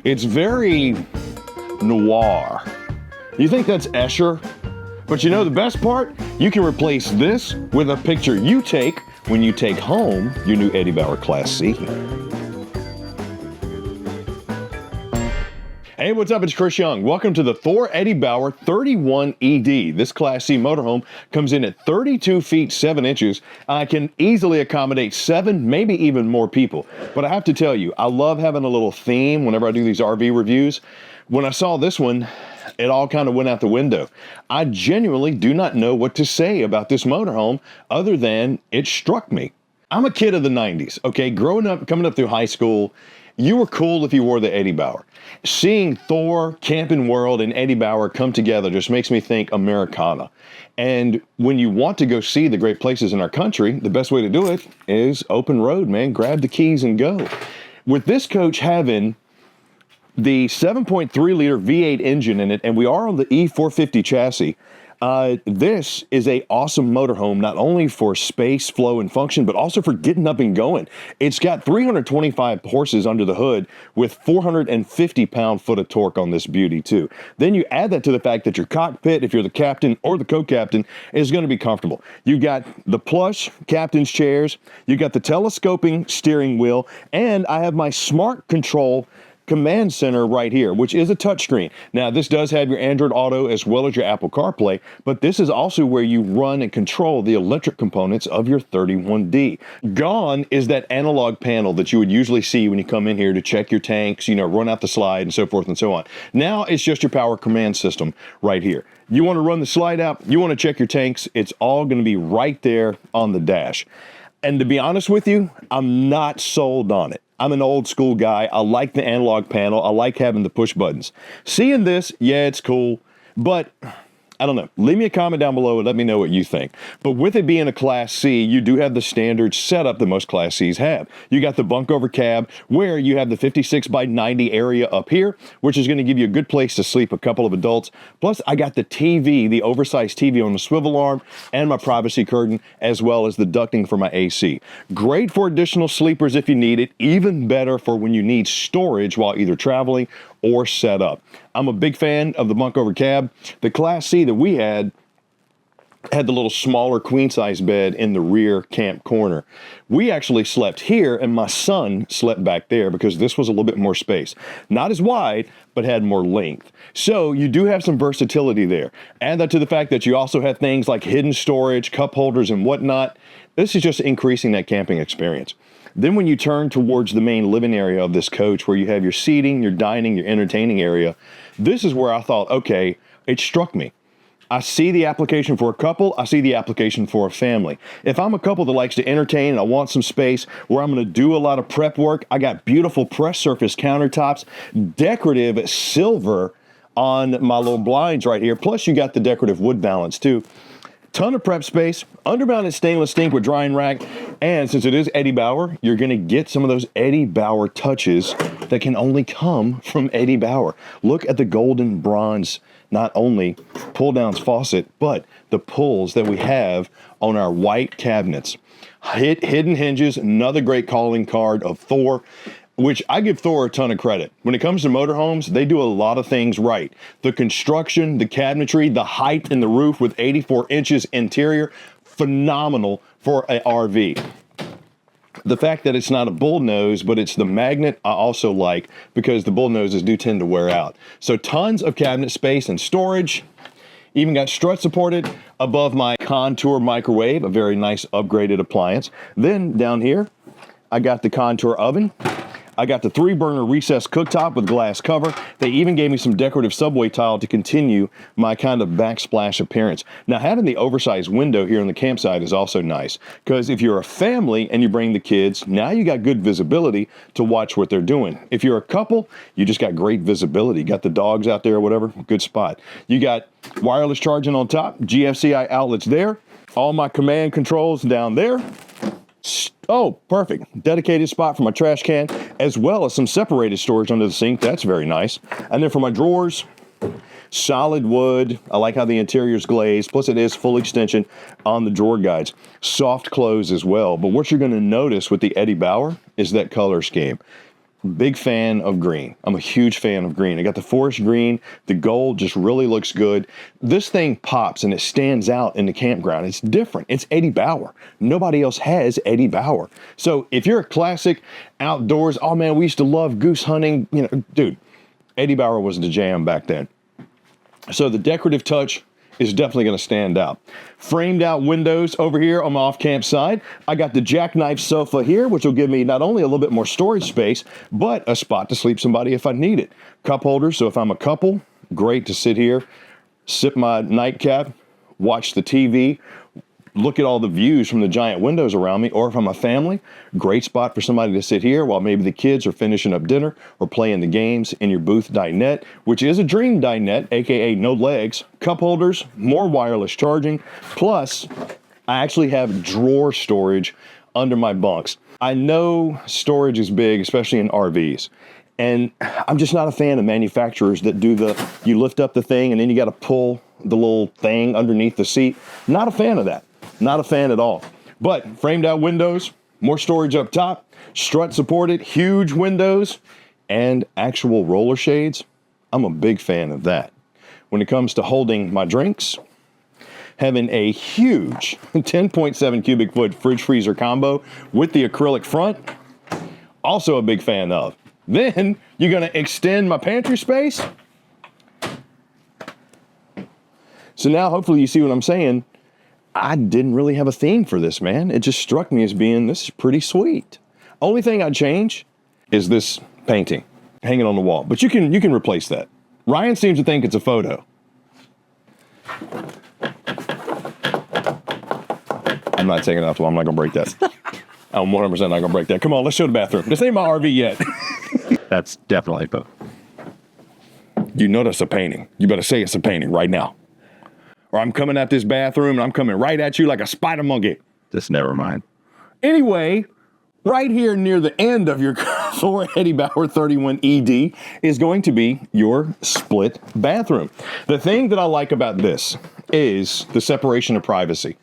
It's very noir. You think that's Escher? But you know the best part? You can replace this with a picture you take when you take home your new Eddie Bauer Class C. Hey, what's up? It's Chris Young. Welcome to the Thor Eddie Bauer 31ED. This Class C motorhome comes in at 32 feet 7 inches. I can easily accommodate 7, maybe even more people. But I have to tell you, I love having a little theme whenever I do these RV reviews. When I saw this one, it all kind of went out the window. I genuinely do not know what to say about this motorhome other than it struck me. I'm a kid of the 90s, okay? Growing up, coming up through high school, you were cool if you wore the Eddie Bauer. Seeing Thor, Camping World, and Eddie Bauer come together just makes me think Americana. And when you want to go see the great places in our country, the best way to do it is open road, man. Grab the keys and go. With this coach having the 7.3 liter V8 engine in it, and we are on the E450 chassis, this is a awesome motorhome, not only for space, flow, and function, but also for getting up and going. It's got 325 horses under the hood with 450 pound-foot of torque on this beauty, too. Then you add that to the fact that your cockpit, if you're the captain or the co-captain, is going to be comfortable. You got the plush captain's chairs, you got the telescoping steering wheel, and I have my smart control command center right here, which is a touchscreen. Now, this does have your Android Auto as well as your Apple CarPlay, but this is also where you run and control the electric components of your 31D. Gone is that analog panel that you would usually see when you come in here to check your tanks, you know, run out the slide and so forth and so on. Now it's just your power command system right here. You want to run the slide out, you want to check your tanks, it's all going to be right there on the dash. And to be honest with you, I'm not sold on it. I'm an old school guy. I like the analog panel. I like having the push buttons. Seeing this, yeah, it's cool, but I don't know. Leave me a comment down below and let me know what you think. But with it being a Class C, you do have the standard setup that most Class Cs have. You got the bunk over cab where you have the 56 by 90 area up here, which is going to give you a good place to sleep a couple of adults. Plus, I got the TV, the oversized TV on the swivel arm and my privacy curtain, as well as the ducting for my AC. Great for additional sleepers if you need it. Even better for when you need storage while either traveling or set up. I'm a big fan of the bunk over cab. The Class C that we had the little smaller queen size bed in the rear camp corner. We actually slept here and my son slept back there because this was a little bit more space. Not as wide, but had more length. So you do have some versatility there. Add that to the fact that you also have things like hidden storage, cup holders and whatnot. This is just increasing that camping experience. Then when you turn towards the main living area of this coach where you have your seating, your dining, your entertaining area, this is where I thought, okay, it struck me. I see the application for a couple, I see the application for a family. If I'm a couple that likes to entertain and I want some space where I'm gonna do a lot of prep work, I got beautiful press surface countertops, decorative silver on my little blinds right here, plus you got the decorative wood balance too. Ton of prep space, undermounted stainless sink with drying rack, and since it is Eddie Bauer, you're gonna get some of those Eddie Bauer touches that can only come from Eddie Bauer. Look at the golden bronze, not only pull down faucet, but the pulls that we have on our white cabinets. Hidden hinges, another great calling card of Thor, which I give Thor a ton of credit. When it comes to motorhomes, they do a lot of things right. The construction, the cabinetry, the height in the roof with 84 inches interior, phenomenal for an RV. The fact that it's not a bullnose, but it's the magnet, I also like because the bullnoses do tend to wear out. So tons of cabinet space and storage. Even got strut supported above my Contour microwave, a very nice upgraded appliance. Then down here, I got the Contour oven. I got the 3-burner recessed cooktop with glass cover. They even gave me some decorative subway tile to continue my kind of backsplash appearance. Now, having the oversized window here on the campsite is also nice because if you're a family and you bring the kids, now you got good visibility to watch what they're doing. If you're a couple, you just got great visibility. Got the dogs out there or whatever, good spot. You got wireless charging on top, GFCI outlets there, all my command controls down there. Oh, perfect. Dedicated spot for my trash can, as well as some separated storage under the sink. That's very nice. And then for my drawers, solid wood. I like how the interior is glazed. Plus, it is full extension on the drawer guides. Soft close as well. But what you're going to notice with the Eddie Bauer is that color scheme. big fan of green. I'm a huge fan of green. I got the forest green. The gold just really looks good. This thing pops and it stands out in the campground. It's different. It's Eddie Bauer. Nobody else has Eddie Bauer. So if you're a classic outdoors, oh man, we used to love goose hunting. You know, dude, Eddie Bauer was the jam back then. So the decorative touch is definitely going to stand out. Framed out windows over here on my off-camp side. I got the jackknife sofa here, which will give me not only a little bit more storage space, but a spot to sleep somebody if I need it. Cup holders, so if I'm a couple, great to sit here, sip my nightcap, watch the TV, look at all the views from the giant windows around me. Or if I'm a family, great spot for somebody to sit here while maybe the kids are finishing up dinner or playing the games in your booth dinette, which is a dream dinette, aka no legs. Cup holders, more wireless charging, plus I actually have drawer storage under my bunks. I know storage is big, especially in RVs. And I'm just not a fan of manufacturers that do you lift up the thing and then you got to pull the little thing underneath the seat. Not a fan of that. Not a fan at all. But framed out windows, more storage up top, strut supported, huge windows, and actual roller shades. I'm a big fan of that. When it comes to holding my drinks, having a huge 10.7 cubic foot fridge freezer combo with the acrylic front, also a big fan of. Then you're gonna extend my pantry space. So now hopefully you see what I'm saying. I didn't really have a theme for this, man. It just struck me as being, this is pretty sweet. Only thing I'd change is this painting hanging on the wall, but you can replace that. Ryan seems to think it's a photo. I'm not taking it off the wall. I'm not gonna break that. I'm 100% not gonna break that. Come on, let's show the bathroom. This ain't my RV yet. That's definitely a photo. You know that's a painting. You better say it's a painting right now. Or I'm coming at this bathroom and I'm coming right at you like a spider monkey. Just never mind. Anyway, right here near the end of your Thor Eddie Bauer 31ED is going to be your split bathroom. The thing that I like about this is the separation of privacy.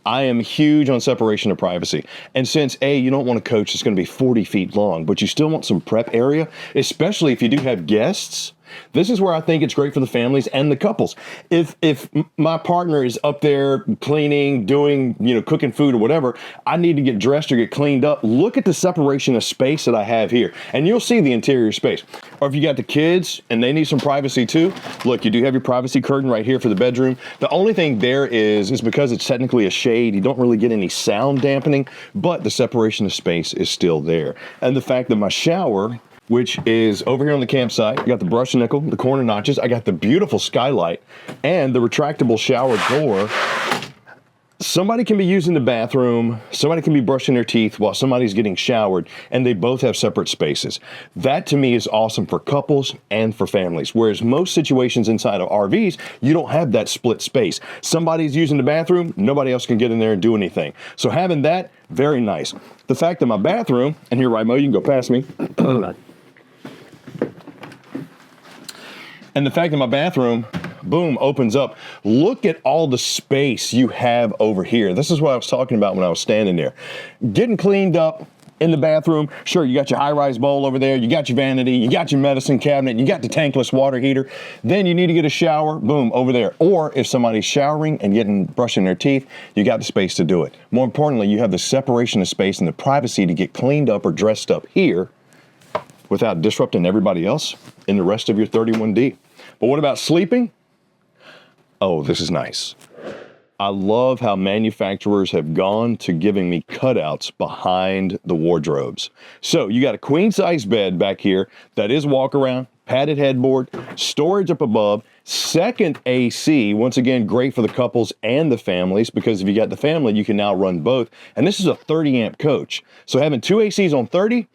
I am huge on separation of privacy. And since you don't want a coach that's going to be 40 feet long, but you still want some prep area, especially if you do have guests, this is where I think it's great for the families and the couples. If my partner is up there cleaning, doing, cooking food or whatever, I need to get dressed or get cleaned up. Look at the separation of space that I have here, and you'll see the interior space. Or if you got the kids and they need some privacy too, look, you do have your privacy curtain right here for the bedroom. The only thing there is because it's technically a shade, you don't really get any sound dampening, but the separation of space is still there. And the fact that my shower, which is over here on the campsite, you got the brush nickel, the corner notches, I got the beautiful skylight, and the retractable shower door. Somebody can be using the bathroom, somebody can be brushing their teeth while somebody's getting showered, and they both have separate spaces. That to me is awesome for couples and for families, whereas most situations inside of RVs, you don't have that split space. Somebody's using the bathroom, nobody else can get in there and do anything. So having that, very nice. The fact that my bathroom, and here, Rimo, you can go past me. And the fact that my bathroom, boom, opens up. Look at all the space you have over here. This is what I was talking about when I was standing there. Getting cleaned up in the bathroom. Sure, you got your high-rise bowl over there. You got your vanity. You got your medicine cabinet. You got the tankless water heater. Then you need to get a shower. Boom, over there. Or if somebody's showering and brushing their teeth, you got the space to do it. More importantly, you have the separation of space and the privacy to get cleaned up or dressed up here without disrupting everybody else in the rest of your 31D. But what about sleeping? Oh, this is nice. I love how manufacturers have gone to giving me cutouts behind the wardrobes. So you got a queen size bed back here that is walk around, padded headboard, storage up above, second AC, once again, great for the couples and the families, because if you got the family, you can now run both. And this is a 30 amp coach. So having two ACs on 30,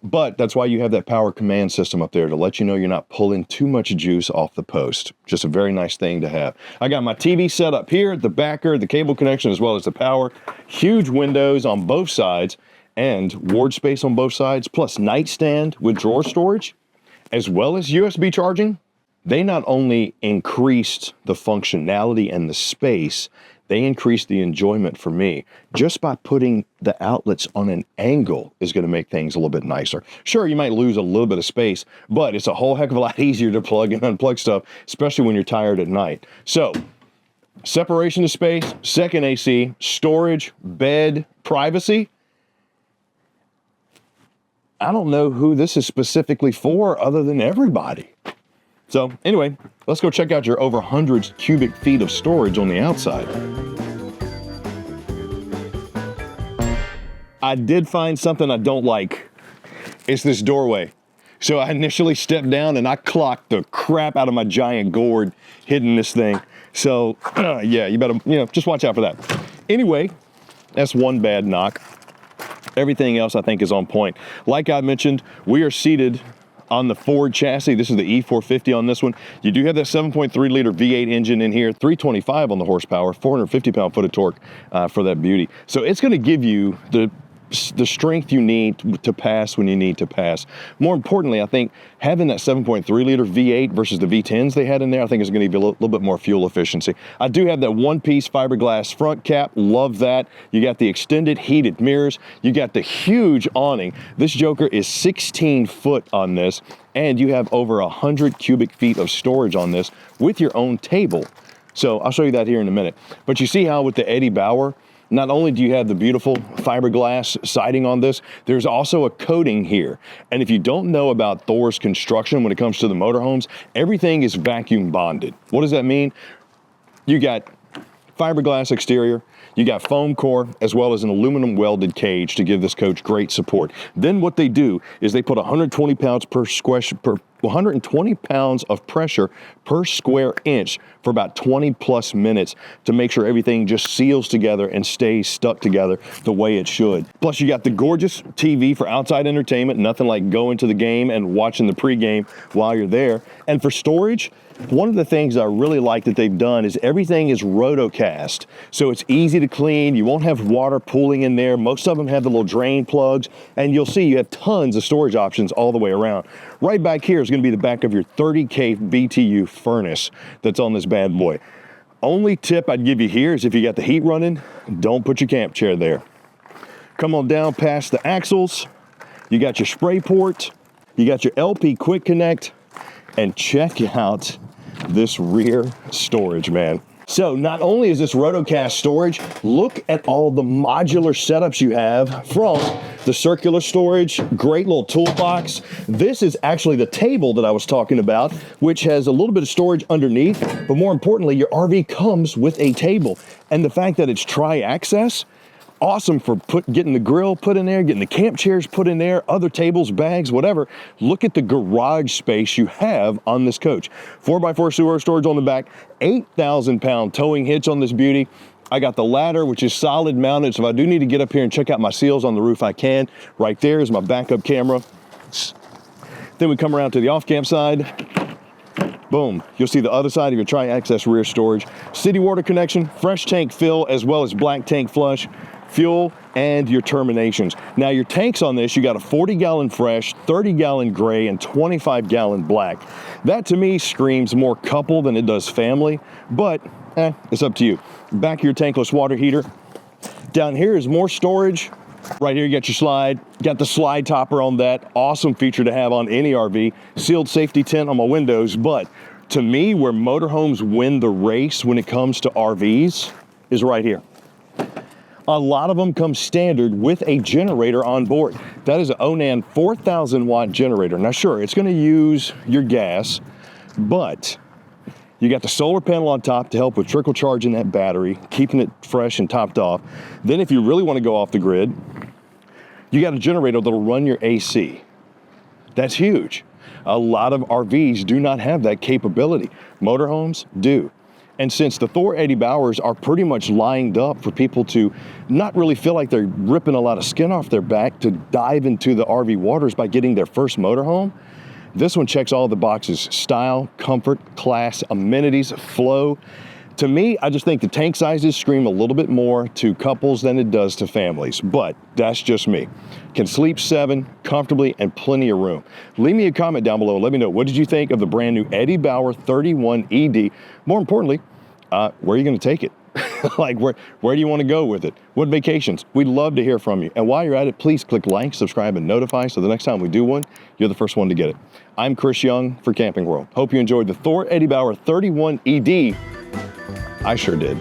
but that's why you have that power command system up there to let you know you're not pulling too much juice off the post. Just a very nice thing to have. I got my TV set up here, the backer, the cable connection, as well as the power. Huge windows on both sides and ward space on both sides, plus nightstand with drawer storage, as well as USB charging. They not only increased the functionality and the space, they increase the enjoyment for me. Just by putting the outlets on an angle is going to make things a little bit nicer. Sure, you might lose a little bit of space, but it's a whole heck of a lot easier to plug and unplug stuff, especially when you're tired at night. So, separation of space, second AC, storage, bed, privacy. I don't know who this is specifically for other than everybody. So anyway, let's go check out your over 100 cubic feet of storage on the outside. I did find something I don't like. It's this doorway. So I initially stepped down and I clocked the crap out of my giant gourd hitting this thing. So yeah, you better, just watch out for that. Anyway, that's one bad knock. Everything else I think is on point. Like I mentioned, we are seated on the Ford chassis. This is the E450 on this one. You do have that 7.3 liter V8 engine in here, 325 on the horsepower, 450 pound-foot of torque for that beauty. So it's going to give you the strength you need to pass when you need to pass. More importantly, I think having that 7.3 liter V8 versus the V10s they had in there, I think is going to give you a little bit more fuel efficiency. I do have that one-piece fiberglass front cap. Love that. You got the extended heated mirrors. You got the huge awning. This joker is 16 foot on this, and you have over 100 cubic feet of storage on this with your own table. So I'll show you that here in a minute. But you see how with the Eddie Bauer, not only do you have the beautiful fiberglass siding on this, there's also a coating here. And if you don't know about Thor's construction when it comes to the motorhomes, everything is vacuum bonded. What does that mean? You got fiberglass exterior, you got foam core, as well as an aluminum welded cage to give this coach great support. Then what they do is they put 120 pounds per 120 pounds of pressure per square inch for about 20 plus minutes to make sure everything just seals together and stays stuck together the way it should. Plus you got the gorgeous TV for outside entertainment, nothing like going to the game and watching the pregame while you're there. And for storage, one of the things I really like that they've done is everything is rotocast. So it's easy to clean. You won't have water pooling in there. Most of them have the little drain plugs, and you'll see you have tons of storage options all the way around. Right back here is going to be the back of your 30K BTU furnace that's on this bad boy. Only tip I'd give you here is if you got the heat running, don't put your camp chair there. Come on down past the axles. You got your spray port. You got your LP quick connect. And check out this rear storage, man. So not only is this rotocast storage, look at all the modular setups you have, from the circular storage, great little toolbox. This is actually the table that I was talking about, which has a little bit of storage underneath, but more importantly, your RV comes with a table. And the fact that it's tri-access, awesome for getting the grill put in there, getting the camp chairs put in there, other tables, bags, whatever. Look at the garage space you have on this coach. 4x4 sewer storage on the back, 8,000 pound towing hitch on this beauty. I got the ladder, which is solid mounted, so if I do need to get up here and check out my seals on the roof, I can. Right there is my backup camera. Then we come around to the off-camp side. Boom, you'll see the other side of your tri-access rear storage. City water connection, fresh tank fill, as well as black tank flush, fuel, and your terminations. Now your tanks on this, you got a 40-gallon fresh, 30-gallon gray, and 25-gallon black. That to me screams more couple than it does family, but it's up to you. Back of your tankless water heater. Down here is more storage. Right here you got your slide, got the slide topper on that. Awesome feature to have on any RV. Sealed safety tent on my windows, but to me, where motorhomes win the race when it comes to RVs is right here. A lot of them come standard with a generator on board. That is an Onan 4,000 watt generator. Now sure, it's gonna use your gas, but you got the solar panel on top to help with trickle charging that battery, keeping it fresh and topped off. Then if you really wanna go off the grid, you got a generator that'll run your AC. That's huge. A lot of RVs do not have that capability. Motorhomes do. And since the Thor Eddie Bauers are pretty much lined up for people to not really feel like they're ripping a lot of skin off their back to dive into the RV waters by getting their first motorhome, this one checks all the boxes: style, comfort, class, amenities, flow. To me, I just think the tank sizes scream a little bit more to couples than it does to families, but that's just me. Can sleep 7 comfortably and plenty of room. Leave me a comment down below. Let me know, what did you think of the brand new Eddie Bauer 31ED? More importantly, where are you going to take it? Like, where do you want to go with it? What vacations? We'd love to hear from you. And while you're at it, please click like, subscribe, and notify so the next time we do one, you're the first one to get it. I'm Chris Young for Camping World. Hope you enjoyed the Thor Eddie Bauer 31ED. I sure did.